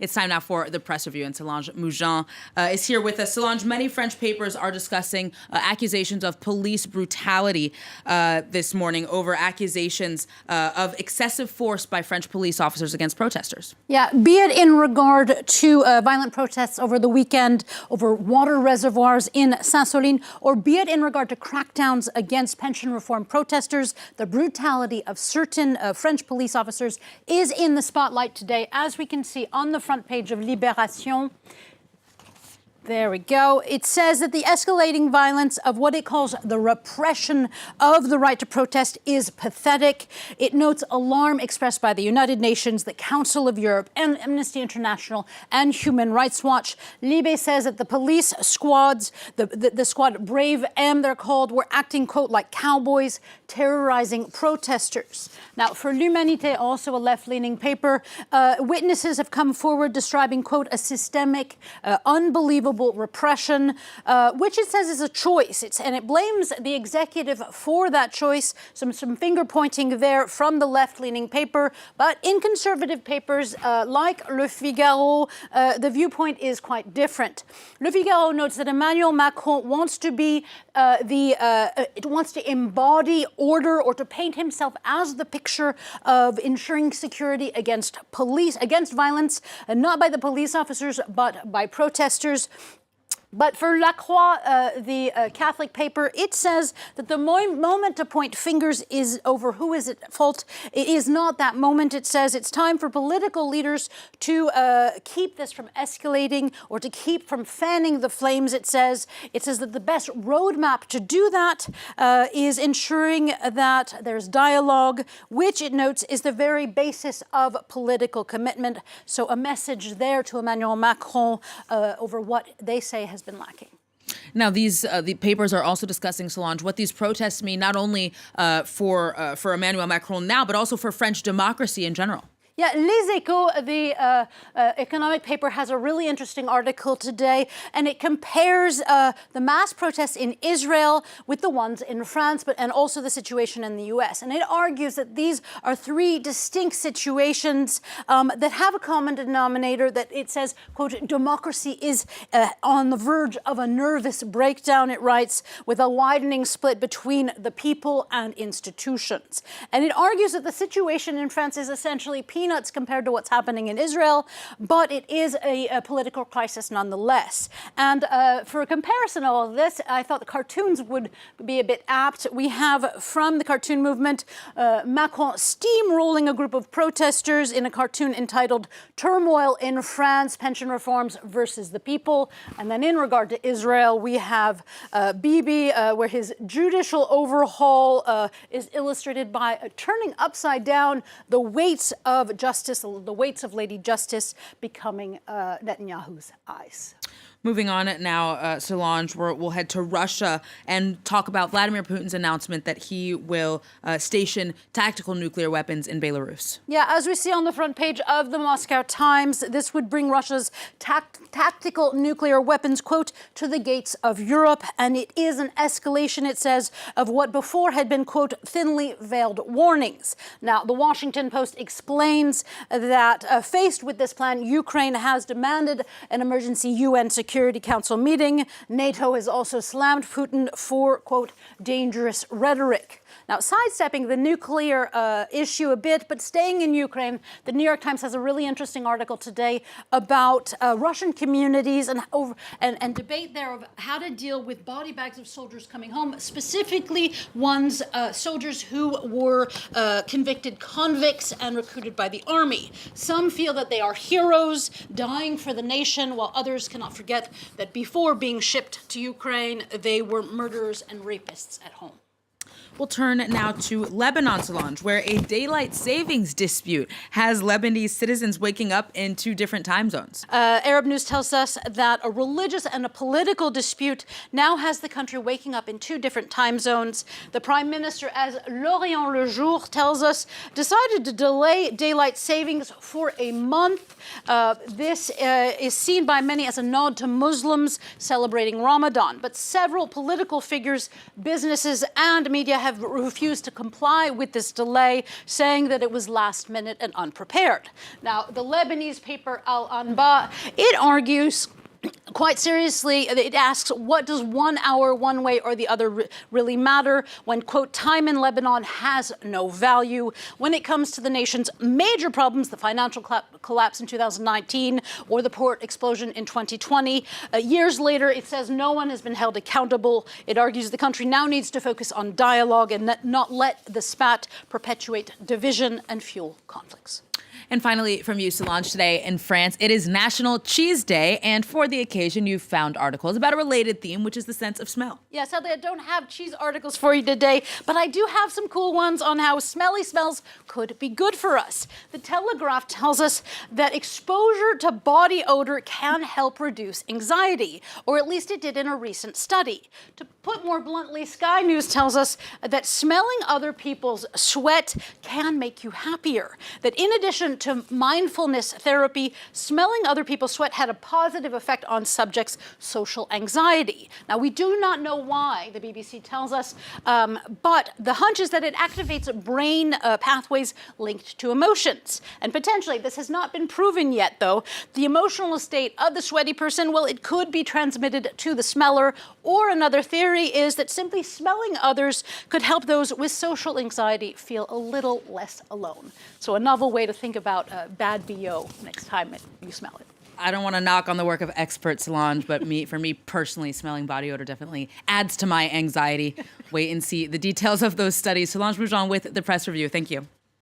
It's time now for the press review, and Solange Mougin is here with us. Solange, many French papers are discussing accusations of police brutality this morning over accusations of excessive force by French police officers against protesters. Yeah, be it in regard to violent protests over the weekend over water reservoirs in Saint-Soline, or be it in regard to crackdowns against pension reform protesters, the brutality of certain French police officers is in the spotlight today, as we can see on the front page of Libération. There we go. It says that the escalating violence of what it calls the repression of the right to protest is pathetic. It notes alarm expressed by the United Nations, the Council of Europe, and Amnesty International and Human Rights Watch. Libé says that the police squads, the squad Brave M, they're called, were acting, quote, like cowboys, terrorizing protesters. Now, for L'Humanité, also a left-leaning paper, witnesses have come forward describing, quote, a systemic, unbelievable repression, which it says is a choice. And it blames the executive for that choice. Some finger pointing there from the left-leaning paper. But in conservative papers like Le Figaro, the viewpoint is quite different. Le Figaro notes that Emmanuel Macron wants to be it wants to embody order, or to paint himself as the picture of ensuring security against violence, not by the police officers, but by protesters. But for La Croix, the Catholic paper, it says that the moment to point fingers is over who is at fault. It is not that moment. It says it's time for political leaders to keep this from escalating, or to keep from fanning the flames, it says. It says that the best roadmap to do that is ensuring that there's dialogue, which it notes is the very basis of political commitment. So a message there to Emmanuel Macron over what they say has been lacking. Now, the papers are also discussing, Solange, what these protests mean not only for Emmanuel Macron now, but also for French democracy in general. Yeah, Les Echos, the economic paper, has a really interesting article today, and it compares the mass protests in Israel with the ones in France, and also the situation in the U.S. And it argues that these are three distinct situations that have a common denominator, that it says, quote, democracy is on the verge of a nervous breakdown, it writes, with a widening split between the people and institutions. And it argues that the situation in France is essentially peanuts compared to what's happening in Israel, but it is a political crisis nonetheless. And for a comparison of all of this, I thought the cartoons would be a bit apt. We have from the cartoon movement, Macron steamrolling a group of protesters in a cartoon entitled Turmoil in France, Pension Reforms versus the People. And then in regard to Israel, we have Bibi, where his judicial overhaul is illustrated by turning upside down the weights of justice, the weights of Lady Justice becoming Netanyahu's eyes. Moving on now, Solange, we'll head to Russia and talk about Vladimir Putin's announcement that he will station tactical nuclear weapons in Belarus. Yeah, as we see on the front page of the Moscow Times, this would bring Russia's tactical nuclear weapons, quote, to the gates of Europe. And it is an escalation, it says, of what before had been, quote, thinly veiled warnings. Now, the Washington Post explains that faced with this plan, Ukraine has demanded an emergency UN Security Council meeting. NATO has also slammed Putin for, quote, dangerous rhetoric. Now, sidestepping the nuclear issue a bit, but staying in Ukraine, the New York Times has a really interesting article today about Russian communities and debate there of how to deal with body bags of soldiers coming home, specifically soldiers who were convicted convicts and recruited by the army. Some feel that they are heroes dying for the nation, while others cannot forget that before being shipped to Ukraine, they were murderers and rapists at home. We'll turn now to Lebanon, Solange, where a daylight savings dispute has Lebanese citizens waking up in two different time zones. Arab News tells us that a religious and a political dispute now has the country waking up in two different time zones. The Prime Minister, as L'Orient Le Jour tells us, decided to delay daylight savings for a month. This is seen by many as a nod to Muslims celebrating Ramadan. But several political figures, businesses, and media have refused to comply with this delay, saying that it was last minute and unprepared. Now, the Lebanese paper Al Anba, it argues quite seriously, it asks, what does 1 hour one way or the other really matter when, quote, time in Lebanon has no value when it comes to the nation's major problems, the financial collapse in 2019 or the port explosion in 2020. Years later, it says no one has been held accountable. It argues the country now needs to focus on dialogue and not let the spat perpetuate division and fuel conflicts. And finally, from you, Solange, today in France, it is National Cheese Day. And for the occasion, you've found articles about a related theme, which is the sense of smell. Yeah, sadly, I don't have cheese articles for you today, but I do have some cool ones on how smelly smells could be good for us. The Telegraph tells us that exposure to body odor can help reduce anxiety, or at least it did in a recent study. To put more bluntly, Sky News tells us that smelling other people's sweat can make you happier. That in addition to mindfulness therapy, smelling other people's sweat had a positive effect on subjects' social anxiety. Now, we do not know why, the BBC tells us, but the hunch is that it activates brain pathways linked to emotions. And potentially, this has not been proven yet, though, the emotional state of the sweaty person, well, it could be transmitted to the smeller. Or another theory is that simply smelling others could help those with social anxiety feel a little less alone. So a novel way to think about bad BO next time you smell it. I don't want to knock on the work of expert Solange, but for me personally, smelling body odor definitely adds to my anxiety. Wait and see the details of those studies. Solange Moujon with the Press Review. Thank you.